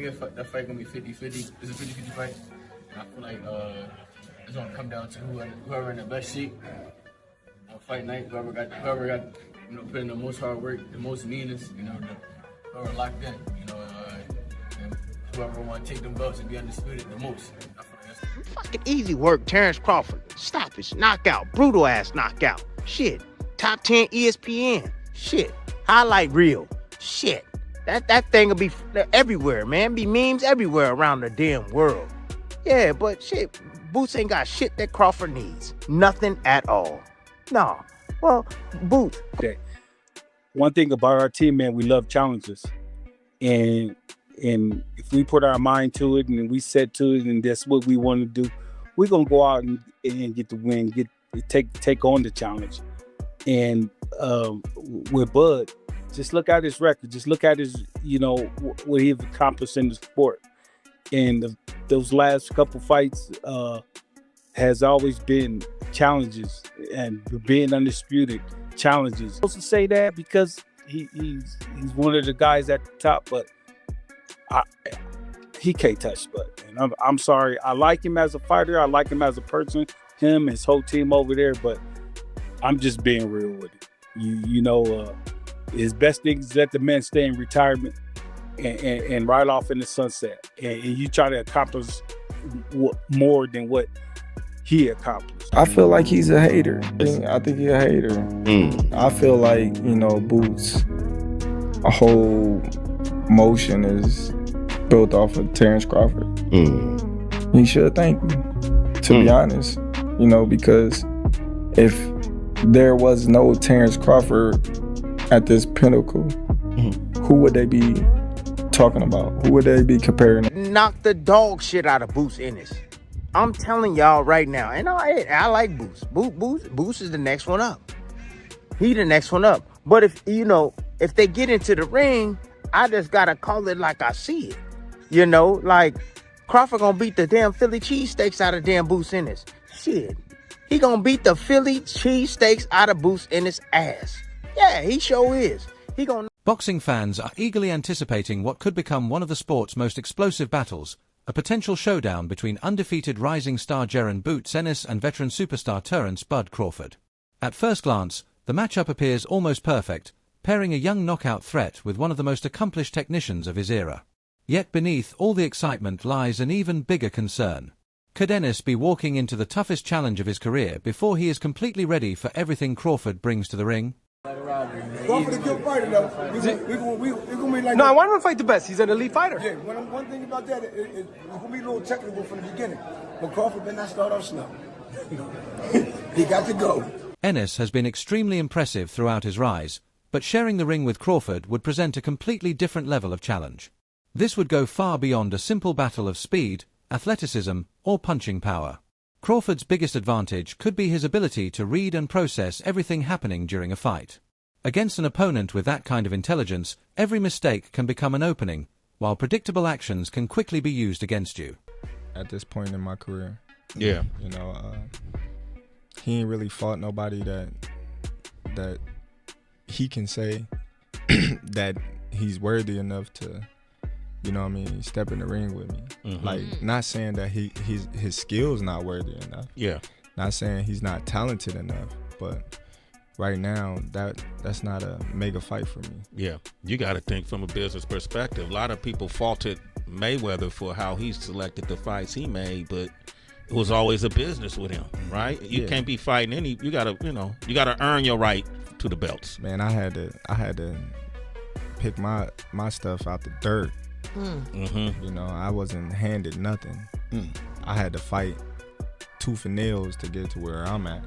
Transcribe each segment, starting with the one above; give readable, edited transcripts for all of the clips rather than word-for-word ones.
That fight gonna be 50-50. It's a 50-50 fight. And I feel like it's gonna come down to whoever in the best shape on fight night. Whoever got put in the most hard work, the most meanest. Whoever locked in. And whoever want to take them belts and be undisputed the most. I feel like that's fucking easy work, Terence Crawford. Stoppage, knockout, brutal ass knockout. Shit. Top 10 ESPN. Shit. Highlight reel. Shit. That thing will be everywhere, man. Be memes everywhere around the damn world. Yeah, but shit, Boots ain't got shit that Crawford needs. Nothing at all. No. Well, Boots. Okay. One thing about our team, man, we love challenges. And if we put our mind to it and we set to it and that's what we want to do, we're going to go out and get the win, take on the challenge. And with Bud, just look at his record. Just look at his, what he's accomplished in the sport. And those last couple fights has always been challenges and being undisputed challenges. I'm supposed to say that because he's one of the guys at the top, but he can't touch Bud. And I'm sorry. I like him as a fighter. I like him as a person. Him, his whole team over there. But I'm just being real with it. His best thing is let the man stay in retirement and ride off in the sunset. And you try to accomplish more than what he accomplished. I feel like he's a hater. I think he's a hater. I feel like, Boots, a whole motion is built off of Terence Crawford. He should thank me, to be honest. Because if there was no Terence Crawford at this pinnacle, who would they be talking about? Who would they be comparing? Knock the dog shit out of Boots Ennis. I'm telling y'all right now, and I like Boots. Boots is the next one up. He the next one up. But if they get into the ring, I just gotta call it like I see it. Like Crawford gonna beat the damn Philly cheesesteaks out of damn Boots Ennis. Shit. He gonna beat the Philly cheesesteaks out of Boots Ennis' ass. Yeah, he sure is. He gonna. Boxing fans are eagerly anticipating what could become one of the sport's most explosive battles, a potential showdown between undefeated rising star Jaron Boots Ennis and veteran superstar Terence Bud Crawford. At first glance, the matchup appears almost perfect, pairing a young knockout threat with one of the most accomplished technicians of his era. Yet beneath all the excitement lies an even bigger concern. Could Ennis be walking into the toughest challenge of his career before he is completely ready for everything Crawford brings to the ring? Crawford a good fighter, though. We gonna be like. No, I want him to fight the best. He's an elite fighter. Yeah, one thing about that, it's gonna be a little technical from the beginning. But Crawford better not start off slow. He got to go. Ennis has been extremely impressive throughout his rise, but sharing the ring with Crawford would present a completely different level of challenge. This would go far beyond a simple battle of speed, athleticism, or punching power. Crawford's biggest advantage could be his ability to read and process everything happening during a fight. Against an opponent with that kind of intelligence, every mistake can become an opening, while predictable actions can quickly be used against you. At this point in my career, he ain't really fought nobody that he can say that he's worthy enough to, step in the ring with me. Like, not saying that his skill's not worthy enough. Yeah. Not saying he's not talented enough, but right now that's not a mega fight for me. Yeah. You got to think from a business perspective. A lot of people faulted Mayweather for how he selected the fights he made, but it was always a business with him, right? You can't be fighting you got to earn your right to the belts. Man, I had to pick my stuff out the dirt. I wasn't handed nothing. I had to fight tooth and nails to get to where I'm at.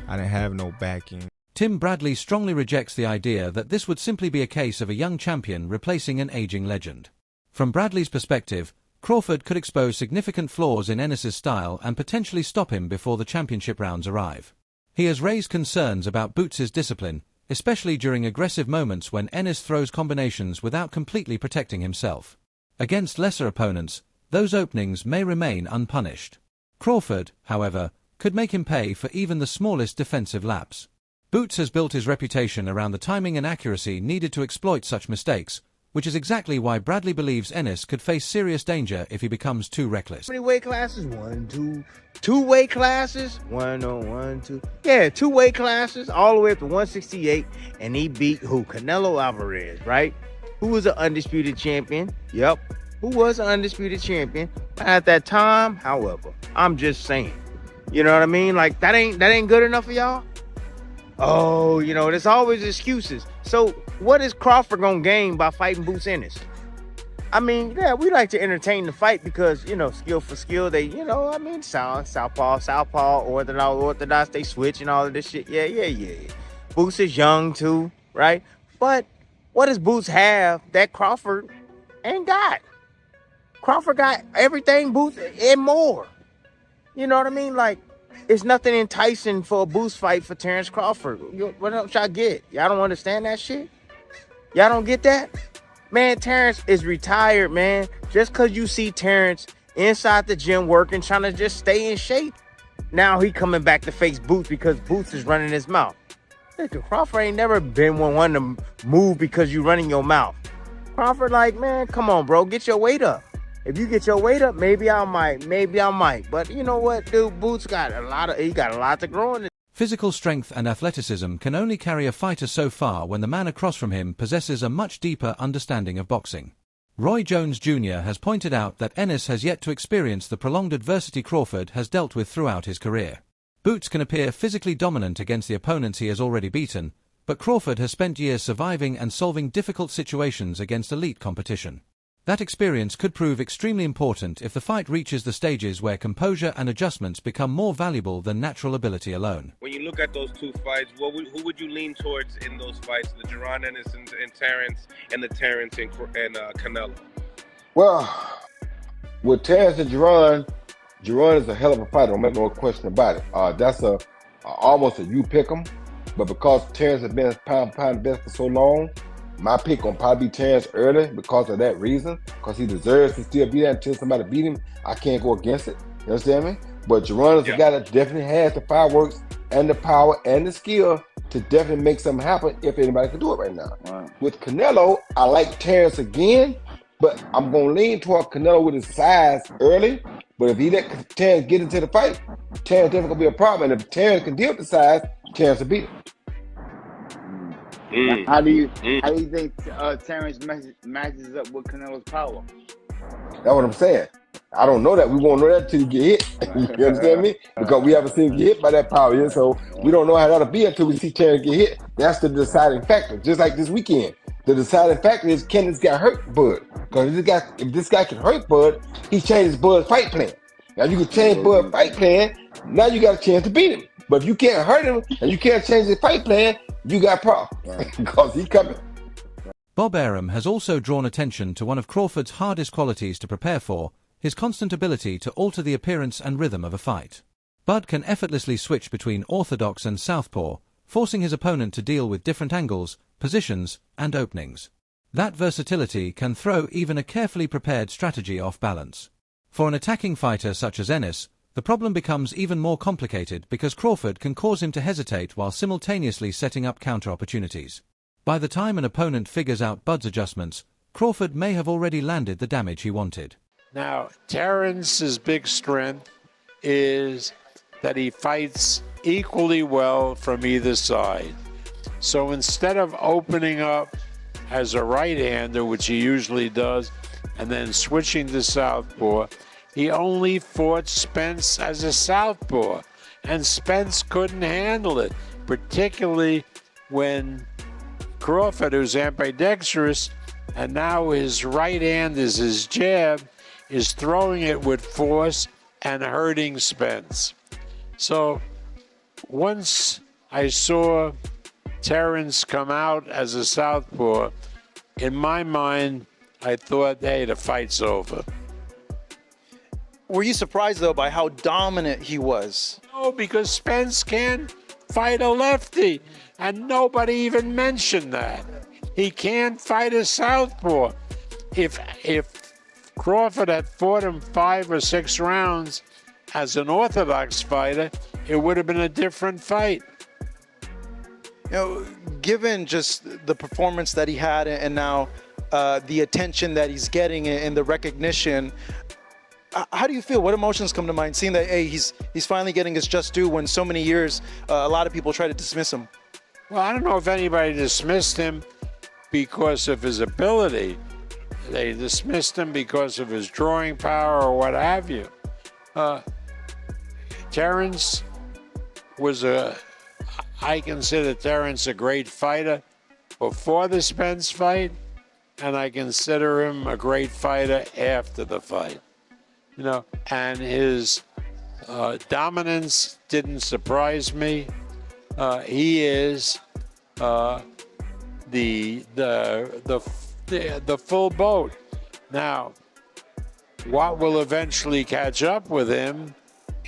I didn't have no backing. Tim Bradley strongly rejects the idea that this would simply be a case of a young champion replacing an aging legend. From Bradley's perspective, Crawford could expose significant flaws in Ennis's style and potentially stop him before the championship rounds arrive. He has raised concerns about Boots' discipline, especially during aggressive moments when Ennis throws combinations without completely protecting himself. Against lesser opponents, those openings may remain unpunished. Crawford, however, could make him pay for even the smallest defensive lapse. Boots has built his reputation around the timing and accuracy needed to exploit such mistakes, which is exactly why Bradley believes Ennis could face serious danger if he becomes too reckless. How many weight classes? 1, 2. 2 weight classes? 1, 1, 2. Yeah, 2 weight classes all the way up to 168. And he beat who? Canelo Alvarez, right? Who was an undisputed champion. Yep. Who was an undisputed champion at that time. However, I'm just saying. You know what I mean? Like, that ain't good enough for y'all? Oh, you know, there's always excuses. So what is Crawford gonna gain by fighting Boots Ennis? I mean, yeah, we like to entertain the fight because, you know, skill for skill, they, you know, I mean, southpaw, orthodox, they switch and all of this shit. Yeah. Boots is young too, right? But what does Boots have that Crawford ain't got? Crawford got everything Boots and more. You know what I mean? Like, it's nothing enticing for a Boots fight for Terence Crawford. What else y'all get? Y'all don't understand that shit? Y'all don't get that? Man, Terence is retired, man. Just because you see Terence inside the gym working, trying to just stay in shape. Now he coming back to face Boots because Boots is running his mouth. Look, Crawford ain't never been one to move because you running your mouth. Crawford like, man, come on, bro. Get your weight up. If you get your weight up, maybe I might. But you know what, dude? Boots got a lot to grow in. Physical strength and athleticism can only carry a fighter so far when the man across from him possesses a much deeper understanding of boxing. Roy Jones Jr. has pointed out that Ennis has yet to experience the prolonged adversity Crawford has dealt with throughout his career. Boots can appear physically dominant against the opponents he has already beaten, but Crawford has spent years surviving and solving difficult situations against elite competition. That experience could prove extremely important if the fight reaches the stages where composure and adjustments become more valuable than natural ability alone. When you look at those two fights, who would you lean towards in those fights? The Jaron Ennis and Terence, and the Terence and Canelo? Well, with Terence and Jaron is a hell of a fighter. Don't make no question about it. That's almost a you pick 'em, but because Terence has been pound best for so long, my pick gonna probably be Terence early because of that reason, because he deserves to still be there until somebody beat him. I can't go against it. You understand me? But Jaron is a guy that definitely has the fireworks and the power and the skill to definitely make something happen if anybody can do it right now. Wow. With Canelo, I like Terence again, but I'm gonna lean toward Canelo with his size early. But if he let Terence get into the fight, Terence definitely gonna be a problem. And if Terence can deal with the size, Terence will beat him. How do you think Terence matches up with Canelo's power? That's what I'm saying. I don't know that. We won't know that until you get hit. You understand me? Because we haven't seen him get hit by that power yet, so we don't know how that'll be until we see Terence get hit. That's the deciding factor. Just like this weekend, the deciding factor is can this guy hurt Bud? Because if this guy can hurt Bud, he changes Bud's fight plan. Now you can change Bud's fight plan. Now you got a chance to beat him. But if you can't hurt him and you can't change his fight plan, you got problems because he's coming. Bob Arum has also drawn attention to one of Crawford's hardest qualities to prepare for, his constant ability to alter the appearance and rhythm of a fight. Bud can effortlessly switch between orthodox and southpaw, forcing his opponent to deal with different angles, positions, and openings. That versatility can throw even a carefully prepared strategy off balance. For an attacking fighter such as Ennis, the problem becomes even more complicated because Crawford can cause him to hesitate while simultaneously setting up counter opportunities. By the time an opponent figures out Bud's adjustments, Crawford may have already landed the damage he wanted. Now, Terence's big strength is that he fights equally well from either side. So instead of opening up as a right-hander, which he usually does, and then switching to southpaw, he only fought Spence as a southpaw, and Spence couldn't handle it, particularly when Crawford, who's ambidextrous, and now his right hand is his jab, is throwing it with force and hurting Spence. So once I saw Terence come out as a southpaw, in my mind, I thought, hey, the fight's over. Were you surprised, though, by how dominant he was? No, because Spence can't fight a lefty, and nobody even mentioned that. He can't fight a southpaw. If Crawford had fought him 5 or 6 rounds as an orthodox fighter, it would have been a different fight. You know, given just the performance that he had and now the attention that he's getting and the recognition. How do you feel? What emotions come to mind seeing that, hey, he's finally getting his just due when so many years a lot of people try to dismiss him? Well, I don't know if anybody dismissed him because of his ability. They dismissed him because of his drawing power or what have you. Terence I consider Terence a great fighter before the Spence fight, and I consider him a great fighter after the fight. And his dominance didn't surprise me. He is the full boat. Now, what will eventually catch up with him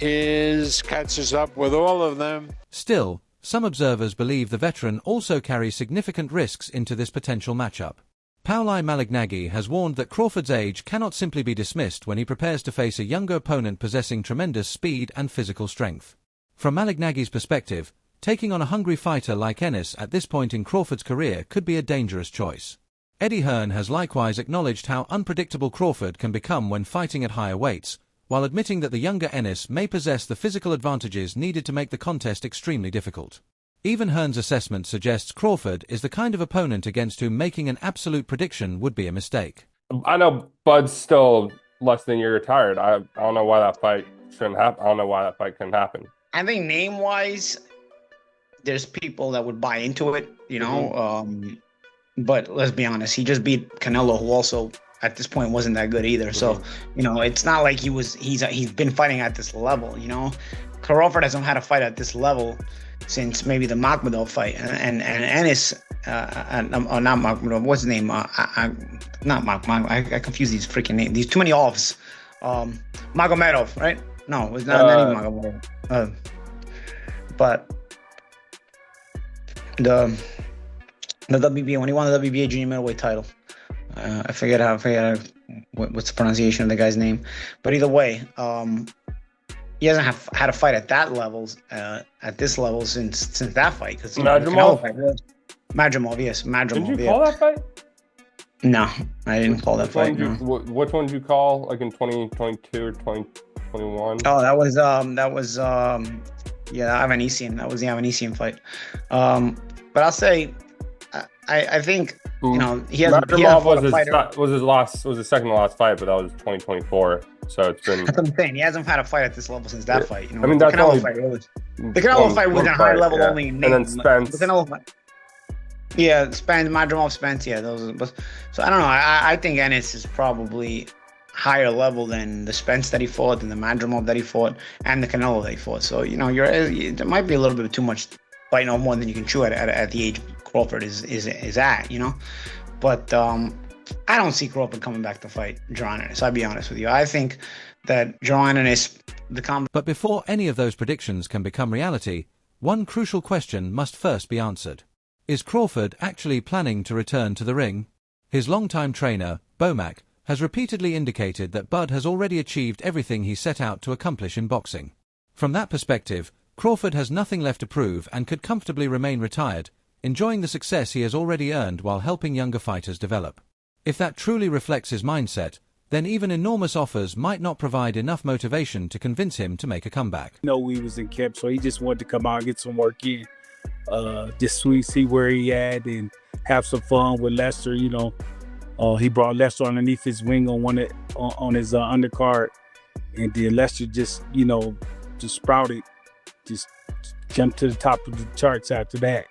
catches up with all of them. Still, some observers believe the veteran also carries significant risks into this potential matchup. Pauli Malignaggi has warned that Crawford's age cannot simply be dismissed when he prepares to face a younger opponent possessing tremendous speed and physical strength. From Malignaggi's perspective, taking on a hungry fighter like Ennis at this point in Crawford's career could be a dangerous choice. Eddie Hearn has likewise acknowledged how unpredictable Crawford can become when fighting at higher weights, while admitting that the younger Ennis may possess the physical advantages needed to make the contest extremely difficult. Even Hearn's assessment suggests Crawford is the kind of opponent against whom making an absolute prediction would be a mistake. I know Bud's still less than a year retired. I don't know why that fight shouldn't happen. I don't know why that fight couldn't happen. I think name-wise, there's people that would buy into it, but let's be honest, he just beat Canelo, who also at this point wasn't that good either. So, it's not like he's been fighting at this level, Crawford hasn't had a fight at this level since maybe the Makhmudov fight. And Ennis, not Makhmudov, what's his name? Not Makhmudov, I confuse these freaking names. These too many offs. Magomedov, right? No, it's not even Magomedov. But the WBA, when he won the WBA junior middleweight title, I forget what's the pronunciation of the guy's name, but either way, he hasn't had a fight at that level, at this level since that fight. Because Madrimov, yes, Madrimov. Did you call that fight? No, I didn't call that fight. Which one did you call? Like in 2022 or 2021? Oh, that was Avanesian. That was the Avanesian fight. But I'll say, I think he has. Madrimov was his second to last fight, but that was 2024. So it's been. That's what I'm saying. He hasn't had a fight at this level since that fight. I mean, that's the Canelo fight was a high level only. And then Spence. The Canelo fight. Yeah, Spence, Madrimov, Spence. Yeah, those. So I don't know. I think Ennis is probably higher level than the Spence that he fought, than the Madrimov that he fought, and the Canelo that he fought. So there might be a little bit too much biting off more than you can chew at the age Crawford is at, But I don't see Crawford coming back to fight Jaron Ennis. I'll be honest with you. I think that Jaron Ennis, But before any of those predictions can become reality, one crucial question must first be answered. Is Crawford actually planning to return to the ring? His longtime trainer, Bomac, has repeatedly indicated that Bud has already achieved everything he set out to accomplish in boxing. From that perspective, Crawford has nothing left to prove and could comfortably remain retired, enjoying the success he has already earned while helping younger fighters develop. If that truly reflects his mindset, then even enormous offers might not provide enough motivation to convince him to make a comeback. We was in camp, so he just wanted to come out and get some work in, just see where he at and have some fun with Lester. He brought Lester underneath his wing on his undercard, and then Lester just sprouted, just jumped to the top of the charts after that.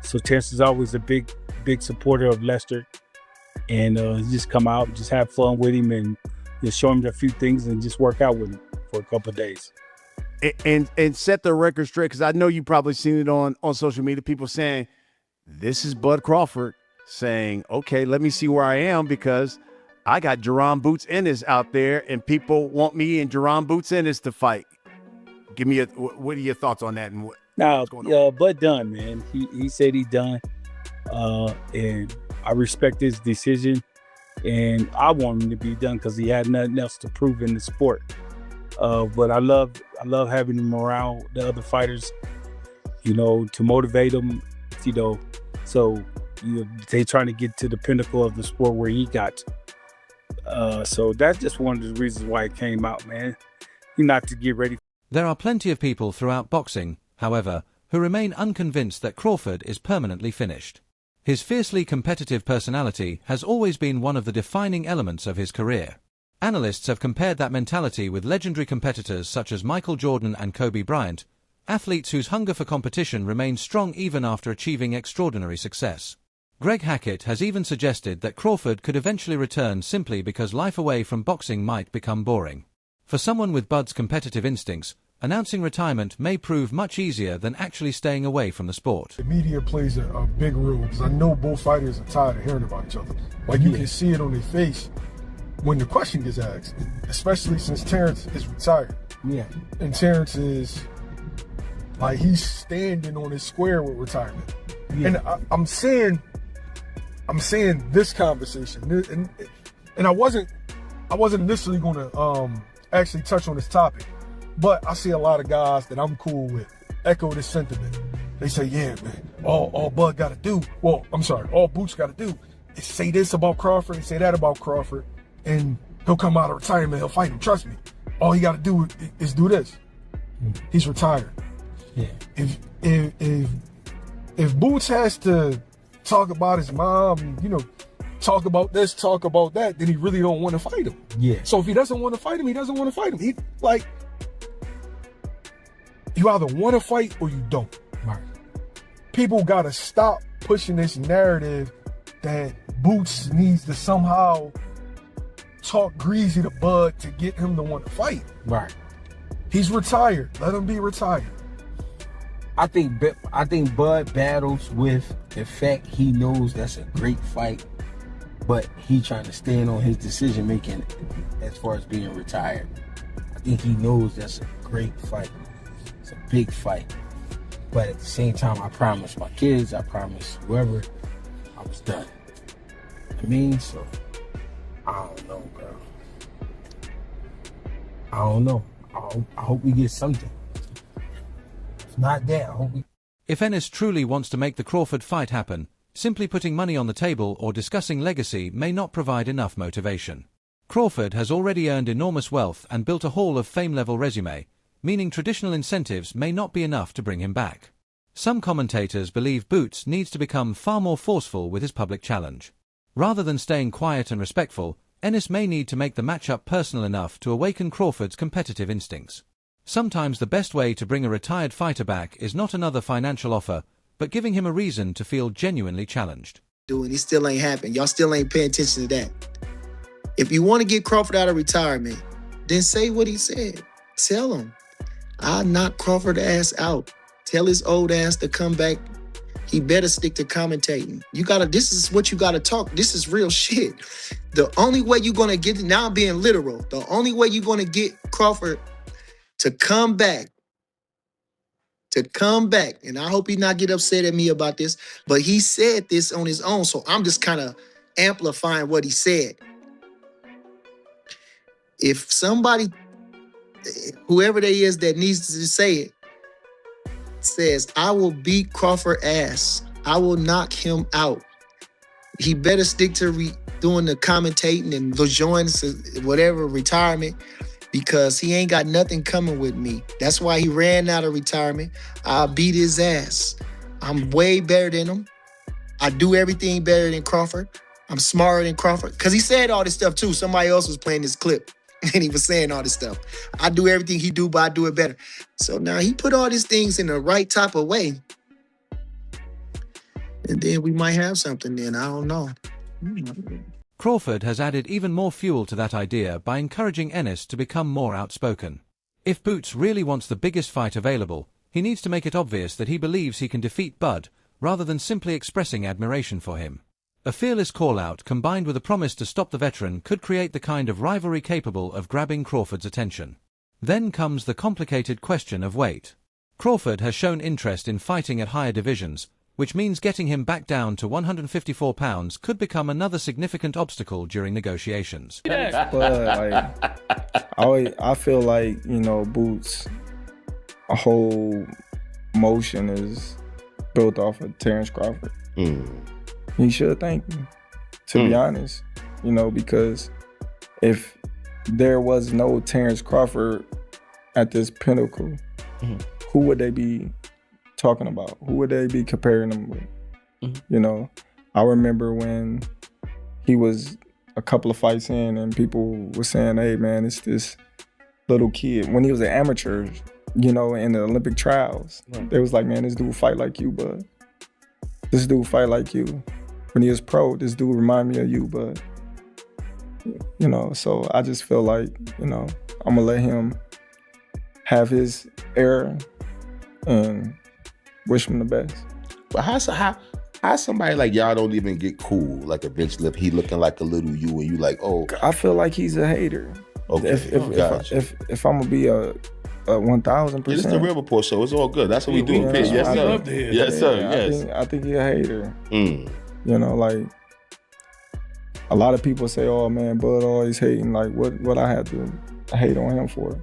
So Terence is always a big supporter of Lester, and just come out, just have fun with him, and just show him a few things, and just work out with him for a couple of days. And set the record straight, because I know you probably seen it on social media. People saying, "This is Bud Crawford saying, okay, let me see where I am, because I got Jaron Boots Ennis out there, and people want me and Jaron Boots Ennis to fight." Give me what are your thoughts on that? And what's going on? Bud done, man. He said he done, and I respect his decision, and I want him to be done because he had nothing else to prove in the sport. But I love having him around the other fighters, to motivate them, So they trying to get to the pinnacle of the sport where he got to. So that's just one of the reasons why it came out, man. Not to get ready. There are plenty of people throughout boxing, however, who remain unconvinced that Crawford is permanently finished. His fiercely competitive personality has always been one of the defining elements of his career. Analysts have compared that mentality with legendary competitors such as Michael Jordan and Kobe Bryant, athletes whose hunger for competition remains strong even after achieving extraordinary success. Greg Hackett has even suggested that Crawford could eventually return simply because life away from boxing might become boring. For someone with Bud's competitive instincts, announcing retirement may prove much easier than actually staying away from the sport. The media plays a big role because I know both fighters are tired of hearing about each other. Like you can see it on their face when the question gets asked, especially since Terence is retired. Yeah. And Terence is like he's standing on his square with retirement. Yeah. And I'm saying this conversation, and I wasn't initially going to actually touch on this topic, but I see a lot of guys that I'm cool with echo this sentiment. They say, yeah, man, all Bud got to do, all Boots got to do is say this about Crawford and say that about Crawford, and he'll come out of retirement, he'll fight him. Trust me. All he got to do is do this. He's retired. Yeah. If Boots has to talk about his mom, talk about this, talk about that, then he really don't want to fight him. Yeah. So if he doesn't want to fight him, he doesn't want to fight him. You either want to fight or you don't. Right. People got to stop pushing this narrative that Boots needs to somehow talk greasy to Bud to get him to want to fight. Right. He's retired. Let him be retired. I think Bud battles with the fact he knows that's a great fight, but he trying to stand on his decision making as far as being retired. I think he knows that's a great fight. It's a big fight. But at the same time, I promised my kids, I promised whoever, I was done. So I don't know, bro. I don't know. I hope we get something. If not that, I hope we... If Ennis truly wants to make the Crawford fight happen, simply putting money on the table or discussing legacy may not provide enough motivation. Crawford has already earned enormous wealth and built a Hall of Fame-level resume, meaning traditional incentives may not be enough to bring him back. Some commentators believe Boots needs to become far more forceful with his public challenge. Rather than staying quiet and respectful, Ennis may need to make the matchup personal enough to awaken Crawford's competitive instincts. Sometimes the best way to bring a retired fighter back is not another financial offer, but giving him a reason to feel genuinely challenged. Doing it still ain't happened. Y'all still ain't paying attention to that. If you want to get Crawford out of retirement, then say what he said. Tell him, I'll knock Crawford ass out. Tell his old ass to come back. He better stick to commentating. This is what you gotta talk. This is real shit. The only way you're gonna get, now I'm being literal, the only way you're gonna get Crawford to come back, and I hope he not get upset at me about this, but he said this on his own, so I'm just kind of amplifying what he said. If somebody, whoever they is that needs to say it, says, I will beat Crawford ass, I will knock him out, he better stick to doing the commentating and join whatever retirement, because he ain't got nothing coming with me. That's why he ran out of retirement. I'll beat his ass. I'm way better than him. I do everything better than Crawford. I'm smarter than Crawford. Because he said all this stuff too. Somebody else was playing this clip and he was saying all this stuff. I do everything he do, but I do it better. So now he put all these things in the right type of way. And then we might have something then. I don't know. Crawford has added even more fuel to that idea by encouraging Ennis to become more outspoken. If Boots really wants the biggest fight available, he needs to make it obvious that he believes he can defeat Bud, rather than simply expressing admiration for him. A fearless call-out combined with a promise to stop the veteran could create the kind of rivalry capable of grabbing Crawford's attention. Then comes the complicated question of weight. Crawford has shown interest in fighting at higher divisions, which means getting him back down to 154 pounds could become another significant obstacle during negotiations. But I feel like, Boots, a whole motion is built off of Terence Crawford. He should thank me, to be honest. You know, because if there was no Terence Crawford at this pinnacle, who would they be talking about? Who would they be comparing him with? You know, I remember when he was a couple of fights in and people were saying, hey man, it's this little kid. When he was an amateur, you know, in the Olympic trials, they was like, man, this dude fight like you, bud. This dude fight like you. When he was pro, this dude remind me of you, bud. You know, so I just feel like, you know, I'm gonna let him have his era and wish him the best. But how somebody like y'all don't even get cool? Like eventually, if he looking like a little you and you like, oh, I feel like he's a hater. Okay, if I'm gonna be a 1,000%. It's the Real Report show. It's all good. That's what we do. Yes, sir. Yes, sir. Yes. I think he's a hater. You know, like a lot of people say, "Oh man, Bud always hating." Like, what I had to hate on him for?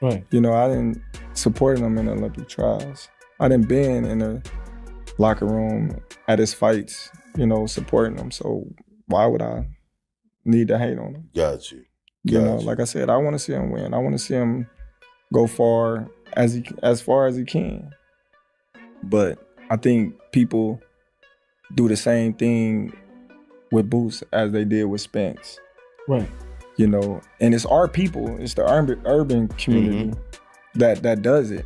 Right. You know, I didn't support him in the Olympic trials. I didn't been in the locker room at his fights, you know, supporting him. So why would I need to hate on him? Got you. You know, like I said, I want to see him win. I want to see him go far as he can. But I think people do the same thing with Boots as they did with Spence. Right. You know, and it's our people, it's the urban community that does it.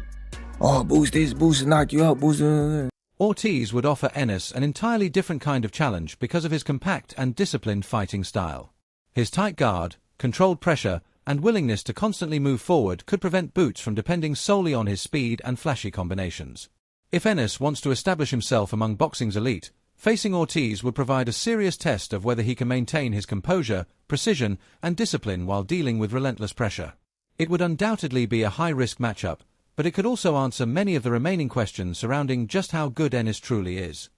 Oh, Boots this, Boots knock you out, Boots. Ortiz would offer Ennis an entirely different kind of challenge because of his compact and disciplined fighting style. His tight guard, controlled pressure, and willingness to constantly move forward could prevent Boots from depending solely on his speed and flashy combinations. If Ennis wants to establish himself among boxing's elite, facing Ortiz would provide a serious test of whether he can maintain his composure, precision, and discipline while dealing with relentless pressure. It would undoubtedly be a high-risk matchup, but it could also answer many of the remaining questions surrounding just how good Ennis truly is.